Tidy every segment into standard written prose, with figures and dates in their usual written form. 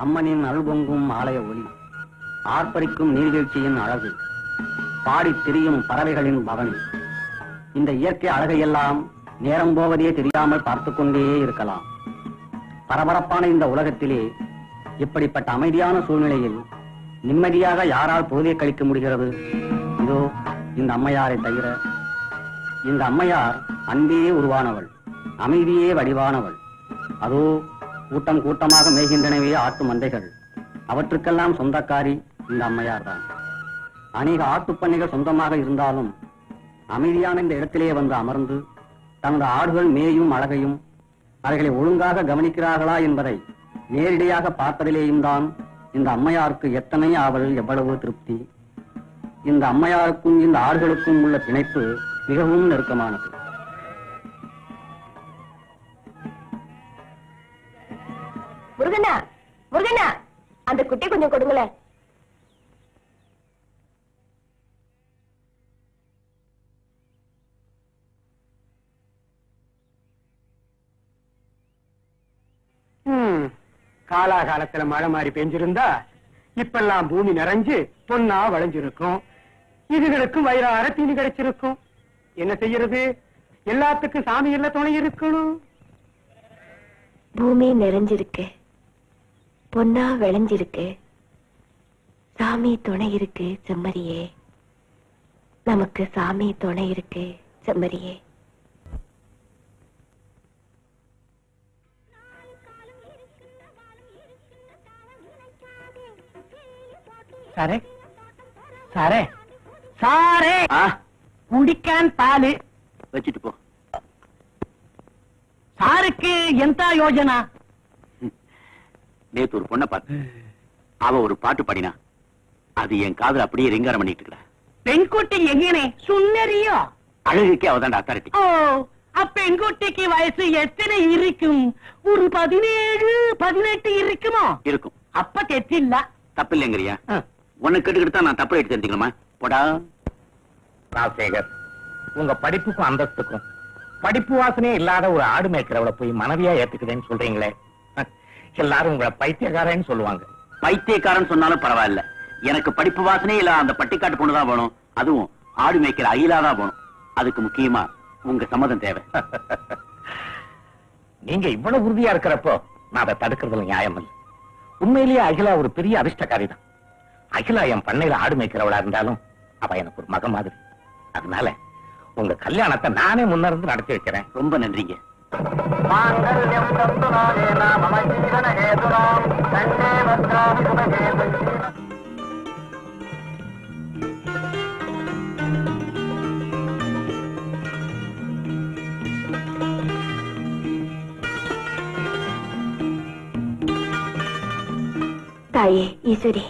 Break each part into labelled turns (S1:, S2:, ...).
S1: அம்மனின் அல்பொங்கும் ஆலய ஒளி, ஆர்ப்பரிக்கும் நீர்வீழ்ச்சியின் அழகு, பாடித் திரியும் பறவைகளின் பவனி, இந்த இயற்கை அழகையெல்லாம் நேரம் போவதே தெரியாமல் பார்த்து கொண்டே இருக்கலாம். பரபரப்பான இந்த உலகத்திலே இப்படிப்பட்ட அமைதியான சூழ்நிலையில் நிம்மதியாக யாரால் பொழுதை கழிக்க முடிகிறது? இதோ இந்த அம்மையாரை தவிர. இந்த அம்மையார் அன்பே உருவானவள், அமைதியே வடிவானவள். அதோ கூட்டம் கூட்டமாக மேய்கின்றனவே ஆட்டு மந்தைகள், அவற்றுக்கெல்லாம் சொந்தக்காரி இந்த அம்மையார் தான். அநேக ஆட்டுப்பண்ணைகள் சொந்தமாக இருந்தாலும் அமைதியான இந்த இடத்திலே வந்து அமர்ந்து தனது ஆடுகள் மேயும் அழகையும் அவைகளை ஒழுங்காக கவனிக்கிறார்களா என்பதை நேரடியாக பார்ப்பதிலேயும் தான் இந்த அம்மையாருக்கு எத்தனை ஆவல், எவ்வளவு திருப்தி. இந்த அம்மையாருக்கும் இந்த ஆடுகளுக்கும் உள்ள பிணைப்பு மிகவும் நெருக்கமானது.
S2: முருகண்ணா, முருகண்ணா, அந்த குட்டி கொஞ்சம் கொடுங்களேன்.
S3: காலாகாலத்துல மழை மாறி பெஞ்சிருந்தா இப்பெல்லாம் பூமி நிறைஞ்சு பொன்னா வளைஞ்சிருக்கும். இதுகளுக்கும் வயிறார தீனி கிடைச்சிருக்கும். என்ன செய்யறது? எல்லாத்துக்கும் சாமி எல்லாம் துணை இருக்கணும்.
S2: பூமி நிறைஞ்சிருக்கு, பொன்னா விளைஞ்சிருக்கு, சாமி துணை இருக்கு செம்மறியே, நமக்கு சாமி துணை இருக்கு செம்மறியே.
S3: சாரே சாரே சாரே, குடிக்கான் பாலு
S1: வச்சுட்டு போ.
S3: சாருக்கு எந்த யோஜனா?
S1: நேத்து ஒரு பொண்ணை பார்த்து அவ ஒரு பாட்டு பாடினா, அது என் காதுல அப்படியே ரிங்காரம் பண்ணிட்டு இருக்கா.
S3: பெண்குட்டி எங்கனே சுந்தரியோ?
S1: அழகுக்கே அவதான் அத்தாரிட்டி.
S3: ஓ, அப்பெண்குட்டிக்கு வயசு எத்தனை இருக்கும்? ஒரு 17, 18 இருக்குமோ?
S1: இருக்கும்.
S3: அப்ப தெற்றில்ல.
S1: தப்பில்லைங்கிறியா? உன்னை கேட்டுக்கிட்டு நான் தப்பு எடுத்து தெரிஞ்சுக்கணுமா? போடா.
S4: ராஜசேகர், உங்க படிப்புக்கும் அந்தஸ்துக்கும் படிப்பு வாசனையே இல்லாத ஒரு ஆடு மேய்க்கிறவளை போய் மனைவியா ஏத்துக்குதுன்னு சொல்றீங்களே, எல்லாரும் உங்களை பைத்தியக்காரன்னு சொல்லுவாங்க.
S1: பைத்தியக்காரன் சொன்னாலும் பரவாயில்ல, எனக்கு படிப்பு வாசனையே இல்ல அந்த பட்டிக்காட்டு பொண்ணுதான் வேணும். அதுவும் ஆடு மேய்க்கிற அகிலாதான் வேணும். அதுக்கு முக்கியமா உங்க சம்மதம் தேவை.
S4: நீங்க இவ்வளவு உறுதியா இருக்கிறப்போ நான் அதை தடுக்கிறதுல நியாயம் இல்லை. உண்மையிலேயே அகிலா ஒரு பெரிய அதிர்ஷ்டக்காரி தான். அகிலா என் பண்ணையில ஆடு மேய்க்கிறவளா இருந்தாலும் அவ எனக்கு ஒரு மக மாதிரி. அதனால உங்க கல்யாணத்தை நானே முன்னிருந்து நடத்தி வைக்கிறேன்.
S1: ரொம்ப நன்றிங்க.
S2: தாயே ஈஸ்வரி,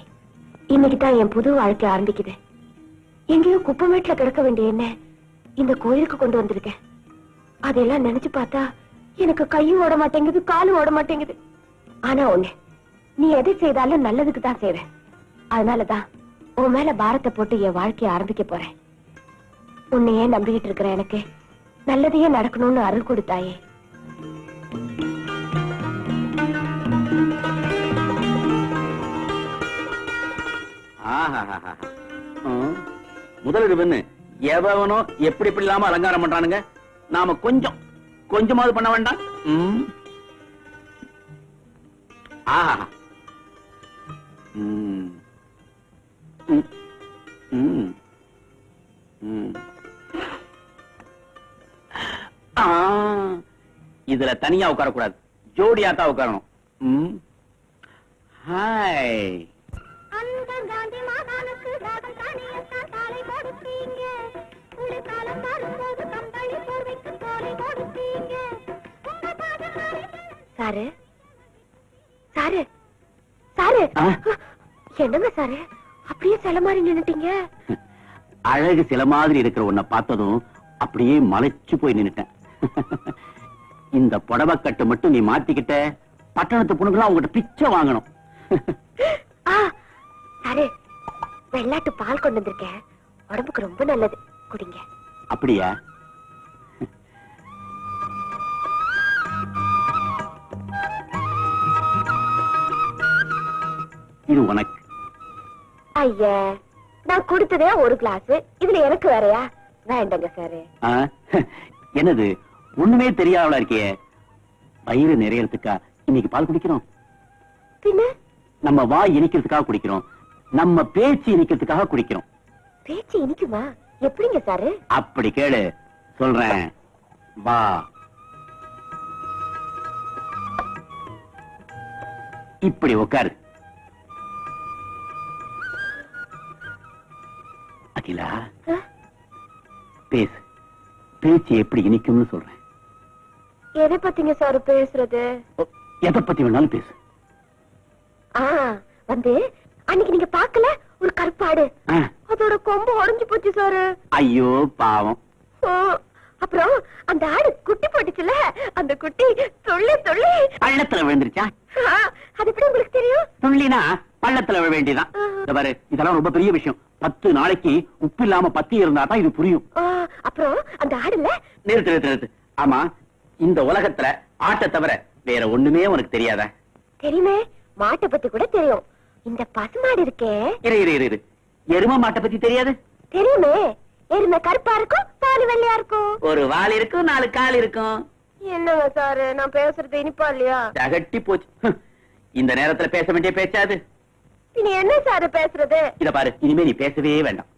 S2: இன்னைக்குதான் என் புது வாழ்க்கை ஆரம்பிக்குது. எங்கேயோ குப்பமேட்டுல கிடக்க வேண்டிய என்ன இந்த கோயிலுக்கு கொண்டு வந்திருக்கேன். அதெல்லாம் நினைச்சு பார்த்தா எனக்கு கையும் ஓட மாட்டேங்குது, காலும் ஓட மாட்டேங்குது. ஆனா ஒண்ணு, நீ எதை செய்தாலும் நல்லதுக்கு தான் செய்வ. அதனாலதான் உன் மேல பாரத்தை போட்டு என் வாழ்க்கையை ஆரம்பிக்க போறேன். உன்னையே நம்பிக்கிட்டு இருக்கிற எனக்கு நல்லதையே நடக்கணும்னு அருள் கொடுத்தாயே.
S1: முதலிரவுன்னு எவனோ எப்படி எப்படி இல்லாம அலங்காரம் பண்றானுங்க. நாம கொஞ்சமாவது பண்ண வேண்டாம். இதுல தனியா உட்காரக்கூடாது, ஜோடியா தான் உட்காரணும். ஹாய்.
S2: சாரு சாரு சாரு, என்னங்க சாரு அப்படியே சில மாதிரி நின்னுட்டீங்க?
S1: அழகு சில மாதிரி இருக்கிற உன்னை பார்த்ததும் அப்படியே மலைச்சு போய் நின்னுட்டேன். இந்த புடவைக்கட்டு மட்டும் நீ மாத்திக்கிட்ட, பட்டணத்து பொண்ணுங்களாம் உங்ககிட்ட பிச்சை வாங்கணும்.
S2: சாரு, வெள்ளாட்டு பால் கொண்டு வந்திருக்கேன், உடம்புக்கு ரொம்ப நல்லது, குடிங்க.
S1: அப்படியா? இது உனக்கு.
S2: ஐயா, நான் கொடுத்ததே ஒரு கிளாஸ், இதுல எனக்கு வேறயா? வேண்டாங்க சார்.
S1: என்னது ஒண்ணுமே தெரியாதவளா இருக்கியே? வயிறு நிறையறதுக்கா இன்னைக்கு பால் குடிக்கிறோம்?
S2: பின்ன
S1: நம்ம வாய் இனிக்கிறதுக்காக குடிக்கிறோம், நம்ம பேச்சு இனிக்கிறதுக்காக குடிக்கிறோம்.
S2: பேச்சு இனிக்குமா? எப்படிங்க சாரு?
S1: அப்படி கேளு, சொல்றேன் வா. இப்படி உட்காரு. அகிலா, பேசு. பேச்சு எப்படி இனிக்கும்னு சொல்றேன்.
S2: எதை பத்திங்க சார் பேசுறது?
S1: எதை பத்தி வேணாலும் பேசு.
S2: வந்து அன்னைக்கு நீங்க பாக்கல, ஒரு கருப்பாடு, அதோட கொம்பு உடைஞ்சு போச்சு சாரு.
S1: ஐயோ பாவம்.
S2: அப்புறம் அந்த ஆடு குட்டி போட்டுச்சுல, அந்த குட்டி துள்ளி துள்ளி
S1: பள்ளத்துல விழுந்துருச்சா?
S2: அது எப்படி உங்களுக்கு தெரியும்?
S1: துள்ளினா பள்ளத்துல விழ வேண்டியதான். பாரு, இதெல்லாம் ரொம்ப பெரிய விஷயம். 10 நாளைக்கு உப்பு இல்லாம பத்தி இருந்தா தான் இது புரியும்.
S2: அப்புறம் அந்த ஆடுல
S1: நிறுத்து நிறுத்து நிறுத்து. ஆமா, இந்த உலகத்துல ஆட்டை தவிர வேற ஒண்ணுமே உனக்கு தெரியாதா?
S2: தெரியுமே, மாட்டை பத்தி கூட தெரியும். இந்த பசுமாடு இருக்கே,
S1: இரு இரு இரு இரு, எரும மாட்டை பத்தி தெரியாது?
S2: தெரியுமே. எருமை கருப்பா இருக்கும், பால் வெள்ளையா இருக்கும்.
S1: ஒரு வால் இருக்கும், 4 கால் இருக்கும்.
S2: என்னங்க சாரு, நான் பேசுறது இனிப்பா இல்லையா?
S1: தகட்டி போச்சு. இந்த நேரத்துல பேச வேண்டிய பேச்சாது?
S2: நீ என்ன சாரு பேசுறது?
S1: இத பாரு, இனிமே நீ பேசவே வேண்டாம்.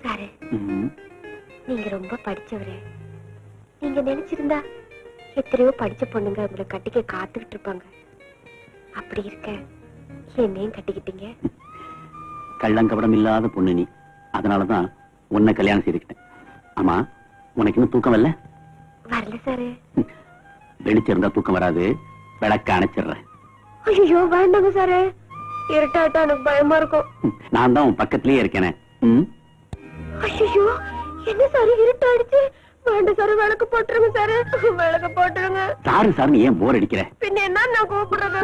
S2: சாரு, நீங்க ரொம்ப படிச்சவரு. நீங்க நினைச்சிருந்தா எத்தனையோ படிச்ச பொண்ணுங்க உங்களை கட்டிக்க காத்துக்கிட்டு இருப்பாங்க. அப்படி இருக்க என்னையும் கட்டிக்கிட்டீங்க.
S1: கள்ளங்கபடம் இல்லாத பொண்ணு நீ, அதனாலதான் உன்னை கல்யாணம் செய்துக்கிட்டேன். ஆமா, உனக்கு இன்னும் தூக்கம் வரல?
S2: வரல சாரு.
S1: வெளிச்சிருந்தா தூக்கம் வராது, விளக்க அணைச்சிடுறேன்.
S2: ஐயோ வேண்டாங்க சாரு, இருட்டாட்டா எனக்கு பயமா இருக்கும்.
S1: நான் தான் உன் பக்கத்திலேயே இருக்கேனே.
S2: ஐயோ, என்ன சாரு இருட்டாயிடுச்சு? வேண்டாம் சாரு, விளக்கு போட்டுருங்க சாரு, விளக்கு போட்டுருங்க.
S1: சாரு சாரு ஏன் போர் அடிக்கிற?
S2: பின்ன என்ன நான் கூப்பிடுறது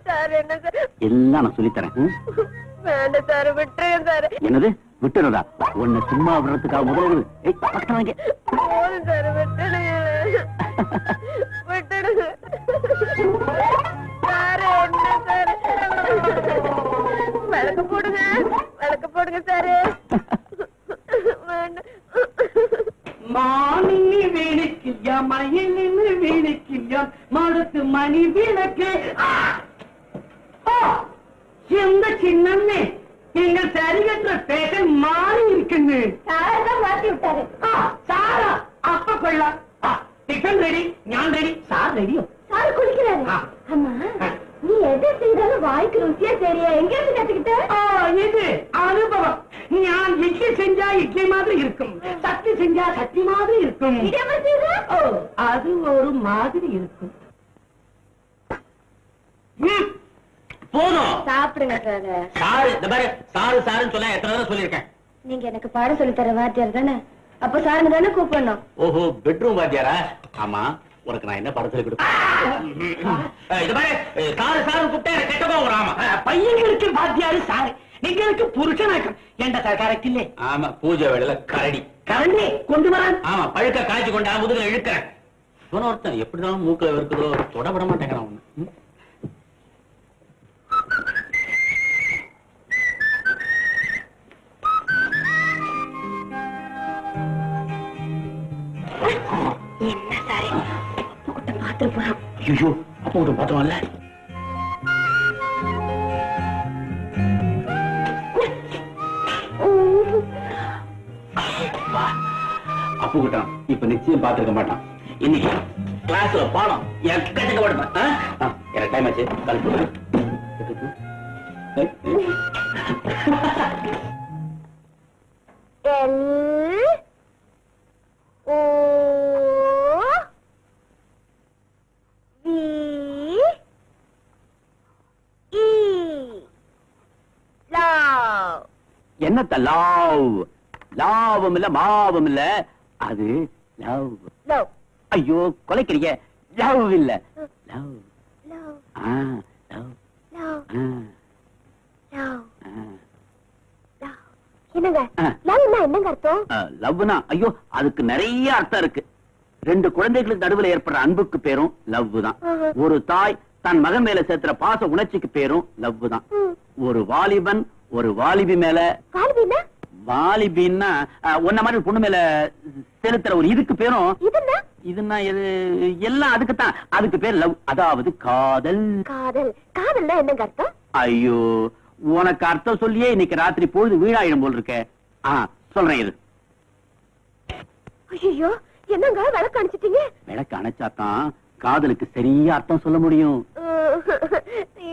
S2: சாரு? என்ன சார்
S1: எல்லாம் நான் சொல்லித்தரேன்.
S2: வேண்டாம் சாரு, விட்டுருங்க சாரு.
S1: என்னது விட்டுறதா? உன்னை சும்மா விடுறதுக்காக முதல்ல பக்கத்துல வாங்க.
S2: போதும் சாரு, விட்டுடுங்க விட்டுடுங்க சாரு. என்ன சாரு, விளக்கு போடுங்க, விளக்கு போடுங்க சாரு. வேண்டாம்.
S3: மானினி வேணிக்கியா, மயிலினி வேணிக்கியா, மடுத்து மணி விளக்கு. எந்த சின்னமே எங்கள் சரிகற்ற பேகன் மாறி இருக்குங்க.
S2: சாரதான் மாத்தி விட்டாரு.
S3: சாரா அப்ப கொள்ளலாம். டிஃபன் ரெடி, ஞான் ரெடி, சார் ரெடியோ?
S2: சாரு குளிக்கிறாரு. அம்மா, நீ எதை செய்தாலும் வாய்க்கு ருசியா சரியா எங்க இருந்து கத்துக்கிட்ட?
S3: இது அனுபவம். ஞான் இட்லி செஞ்சா இட்லி மாதிரி இருக்கும், சட்டி செஞ்சா சட்டி மாதிரி இருக்கும். அது ஒரு மாதிரி இருக்கும். போதும்,
S2: சாப்பிடுங்க சார்.
S4: சாரு இந்த பாரு, சாரு சாருன்னு சொல்ல எத்தனை தடவை சொல்லியிருக்கேன்.
S2: நீங்க எனக்கு பாடம் சொல்லி தர வாத்தியார் தானே, அப்ப சாருங்க தானே கூப்பிடணும்.
S4: ஓஹோ, பெட்ரூம் வாத்தியாரா? ஆமா, உனக்கு நான் என்ன படம் சொல்லி கொடுப்பேன்? இது பாரு, சாரு சாரு கூப்பிட்டா கெட்ட போக வராமா.
S3: பையங்களுக்கு வாத்தியாரு சாரு, நீங்களுக்கு புருஷனாக்கம். ஏண்டா சார் கரெக்ட் இல்லே?
S4: ஆமா, பூஜை வேளையில கரடி
S3: கரண்டி கொண்டு வர.
S4: ஆமா, பழுக்க காய்ச்சி கொண்டா முதுக இழுக்கிறேன். இவன ஒருத்தன் எப்படிதான் மூக்குல இருக்குதோ தொடப்பட மாட்டேங்கிறான் ஒண்ணு.
S2: என்ன சாரு, கூட்ட பாத்துட்டு போறோம்.
S4: ஐயோ, அப்போ ஒரு பாத்திரம்ல. அப்பு கிட்டான் இப்ப நிச்சயம் பாத்துருக்க மாட்டான். இன்னைக்கு கிளாஸ்ல பாடம் எக்கச்சக்க படுப்பேன். எனக்கு டைம் ஆச்சு, கலப்பு.
S1: என்னத்த லாவ்? லாவும் இல்ல மாவும் இல்ல, அது லவ்.
S2: லவ்.
S1: ஐயோ கொலைக்கிறீங்க. லவ் இல்ல, love.
S2: Love.
S1: Love.
S2: Love. Love. என்னங்க லவ்னா என்னங்க அர்த்தம்?
S1: லவ்னா ஐயோ அதுக்கு நிறைய அர்த்தம் இருக்கு. 2 குழந்தைகளுக்கு நடுவுல ஏற்படுற அன்புக்கு பேரும் லவ் தான். ஒரு தாய் தன் மகன் மேல சேர்த்துற பாச உணர்ச்சிக்கு பேரும் லவ் தான். ஒரு வாலிபன் ஒரு வாலிபி மேல, வாலிபின்னா உன்ன மாதிரி பொண்ணு மேல செலுத்துற ஒரு இதுக்கு பேரும், இதுன்னா எல்லாம் அதுக்குத்தான், அதுக்கு பேர் லவ், அதாவது காதல்.
S2: காதல் காதல்னா என்னங்க அர்த்தம்?
S1: ஐயோ, உனக்கு அர்த்தம் சொல்லியே இன்னைக்கு ராத்திரி பொழுது வீணாயிடும் போல் இருக்க. சொல்றேன் இது.
S2: ஐயோ, என்னங்க விளக்கு அணைச்சிட்டீங்க?
S1: விளக்கு அணைச்சாதான் காதலுக்கு சரியா அர்த்தம் சொல்ல முடியும்.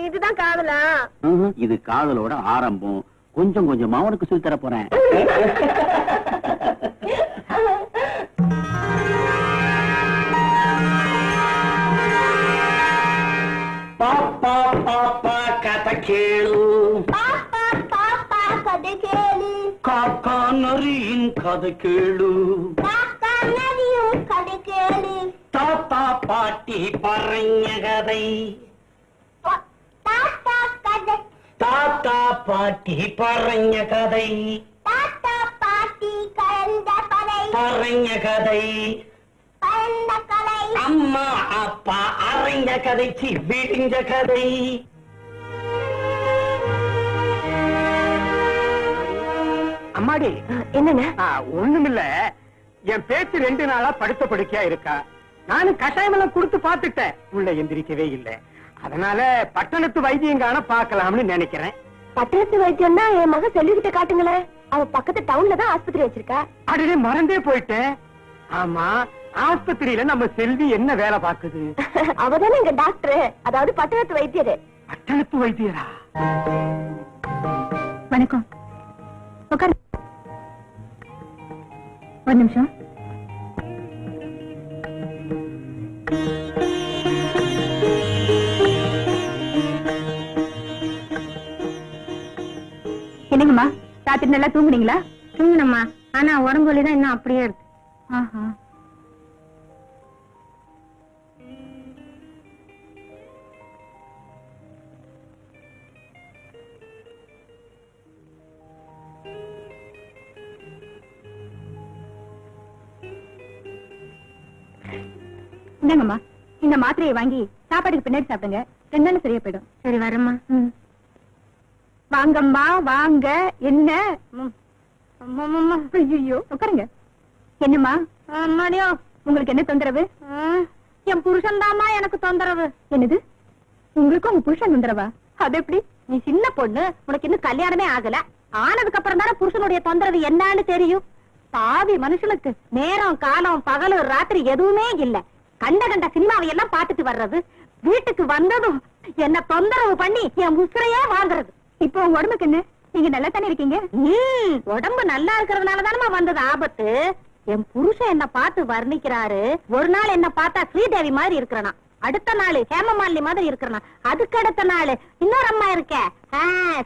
S2: இதுதான் காதலா?
S1: இது காதலோட ஆரம்பம். கொஞ்சம் கொஞ்சமா உனக்கு சொல்லி தர போறேன்.
S3: பாப்பா பாப்பா கதை கேளு,
S2: பாப்பா பாப்பா கதை கேளு,
S3: காக்கா நரியின் கதை கேளு,
S2: காக்கா நரியும் கதை கேளு,
S3: தாத்தா பாட்டி பறைஞ்ச கதை,
S2: தாத்தா கதை,
S3: தாத்தா பாட்டி பறைஞ்ச கதை,
S2: தாத்தா பாட்டி கலந்த கதை,
S3: பறைஞ்ச கதை,
S2: கலந்த கதை,
S3: அம்மா அப்பா அரைஞ்ச கதை, விடிஞ்ச கதை. அம்மாடி,
S2: என்னன்னா
S3: ஒண்ணுமில்ல, என் பேச்சு 2 நாளா படுத்த படுக்கையா இருக்கா. நானும் கஷாயம் எல்லாம் கொடுத்து பாத்துட்டேன், உள்ள எந்திரிக்கவே இல்லை. அதனால பட்டணத்து வைத்தியங்கான பாக்கலாம்னு நினைக்கிறேன்.
S2: பட்டணத்து வைத்தியம்னா என் மகன் செல்விகிட்ட காட்டுங்களேன். அவ பக்கத்து டவுன்ல தான் ஆஸ்பத்திரி வச்சிருக்கா.
S3: அடே, மறந்தே போயிட்டேன். ஆமா, ஆஸ்பத்திரியில நம்ம செல்வி என்ன வேலை பாக்குது?
S2: அவதானே எங்க டாக்டர், அதாவது பட்டணத்து வைத்தியரு.
S3: பட்டணத்து வைத்தியரா?
S2: வணக்கம், உட்காரு. ஒரு நிமிஷம். என்னங்கம்மா, ராத்திரி நல்லா தூங்குனீங்களா? தூங்குனம்மா, ஆனா உடம்பு வலி தான் இன்னும் அப்படியே இருக்கு. இந்தாங்கம்மா, இந்த மாத்திரையை வாங்கி சாப்பாடுக்கு பின்னாடி சாப்பிடுங்க. 2 நாள் சரியா போயிடும். சரி, வரம்மா. வாங்கம்மா வாங்க. என்ன? ஐயோ, உட்காருங்க. என்னம்மா? அம்மாடியோ, உங்களுக்கு என்ன தொந்தரவு? என் புருஷன் தாமா எனக்கு தொந்தரவு. என்னது, உங்களுக்கு உங்க புருஷன் தொந்தரவா? அது எப்படி? நீ சின்ன பொண்ணு, உனக்கு இன்னும் கல்யாணமே ஆகல. ஆனதுக்கு அப்புறம் தானே புருஷனுடைய தொந்தரவு என்னன்னு தெரியும். பாவி மனுஷனுக்கு நேரம் காலம் பகல் ராத்திரி எதுவுமே இல்ல. கண்ட கண்ட சினிமாவை எல்லாம் பாத்துட்டு வர்றது, வீட்டுக்கு வந்ததும் என்ன தொந்தரவு பண்ணி என் உசுரையே வாங்குறது. இப்போ உங்க உடம்புக்கு என்ன? நீங்க நல்லா தானே இருக்கீங்க? உடம்பு நல்லா இருக்கிறதுனாலதானமா வந்தது ஆபத்து. என் புருஷன் என்ன பார்த்து வர்ணிக்கிறாரு. ஒரு நாள் என்ன பார்த்தா ஸ்ரீதேவி மாதிரி இருக்கிறனா, அடுத்த நாள் ஹேமமாலினி மாதிரி இருக்கிறனா, அதுக்கு அடுத்த நாள் இன்னொரு அம்மா இருக்க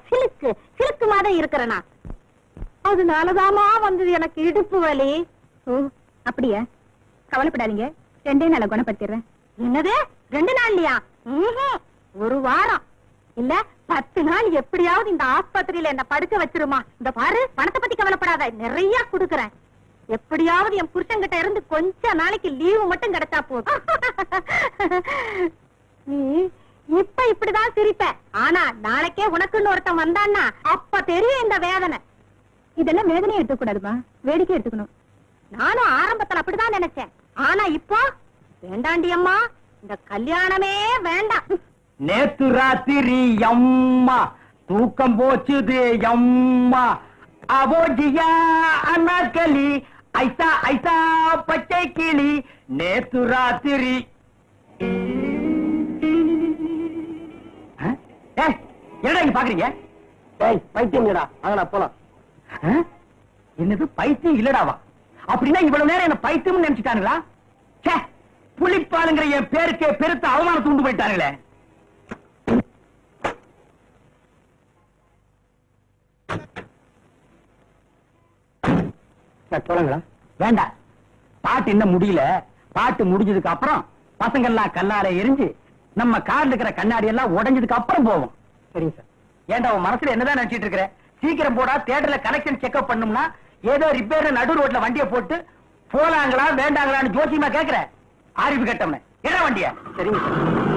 S2: சிலுக்கு சிலுக்கு மாதிரி இருக்கிறனா. அதனாலதாமா வந்தது எனக்கு இடுப்பு வலி. ஓ, அப்படியா? கவலைப்படாதீங்க, 2 நாள குணப்படுத்திடுறேன். என்னது 2 நாள்லயா? ஒரு வாரம் இல்ல 10 நாள் எப்படியாவது இந்த ஆஸ்பத்திரியில என்ன படுக்க வச்சிருமா. இந்த பாரு, பணத்தை பத்தி கவலைப்படாத, நிறைய குடுக்கறேன். எப்படியாவது என் புருஷன் கிட்ட இருந்து கொஞ்ச நாளைக்கு லீவு மட்டும் கிடைச்சா போதும். நீ இப்ப இப்படிதான் சிரிப்ப, ஆனா நாளைக்கே உனக்குன்னு ஒருத்தன் வந்தான்னா அப்ப தெரியும் இந்த வேதனை. இதெல்லாம் வேதனையை எடுத்துக்க கூடாதுமா, வேடிக்கை எடுத்துக்கணும். நானும் ஆரம்பத்துல அப்படிதான் நினைச்சேன், ஆனா இப்போ வேண்டாண்டி அம்மா, இந்த கல்யாணமே வேண்டாம்.
S3: நேத்து ராத்திரி அம்மா தூக்கம் போச்சுது அம்மா, அவோஜியா அண்ணாக்களி ஐசா ஐசா பச்சை கிளி. நேத்து ராத்திரி என்னடா இங்க பாக்குறீங்க? பைத்தியம் இல்லடா, அங்க போலாம். என்னது பைத்தியம் இல்லடாவா? அப்படின்னா இவ்வளவு நேரம் என்ன பைத்தியம் நினைச்சுட்டானுங்களா? புலிப்பாலுங்கிற என் பேருக்கு பெருத்த அவமானத்தை உண்டு போயிட்டானுங்களே. சொல்லுங்களா? வேண்டாம், பாட்டு இன்னும் முடியல. பாட்டு முடிஞ்சதுக்கு அப்புறம் பசங்க எல்லாம் கல்லால எரிஞ்சு நம்ம கார்ல இருக்கிற கண்ணாடி எல்லாம் உடைஞ்சதுக்கு அப்புறம் போவோம். சரிங்க சார். ஏன்டா உன் மனசுல என்னதான் நினைச்சிட்டு இருக்கிற? சீக்கிரம் போடா, தியேட்டர்ல கலெக்ஷன் செக்அப் பண்ணும்னா ஏதோ ரிப்பேர்ல நடு ரோட்ல வண்டியை போட்டு போலாங்களா வேண்டாங்களான்னு ஜோசியமா கேக்குற அறிவு கட்டவன என்ன வண்டியா
S1: சரிங்க சார்.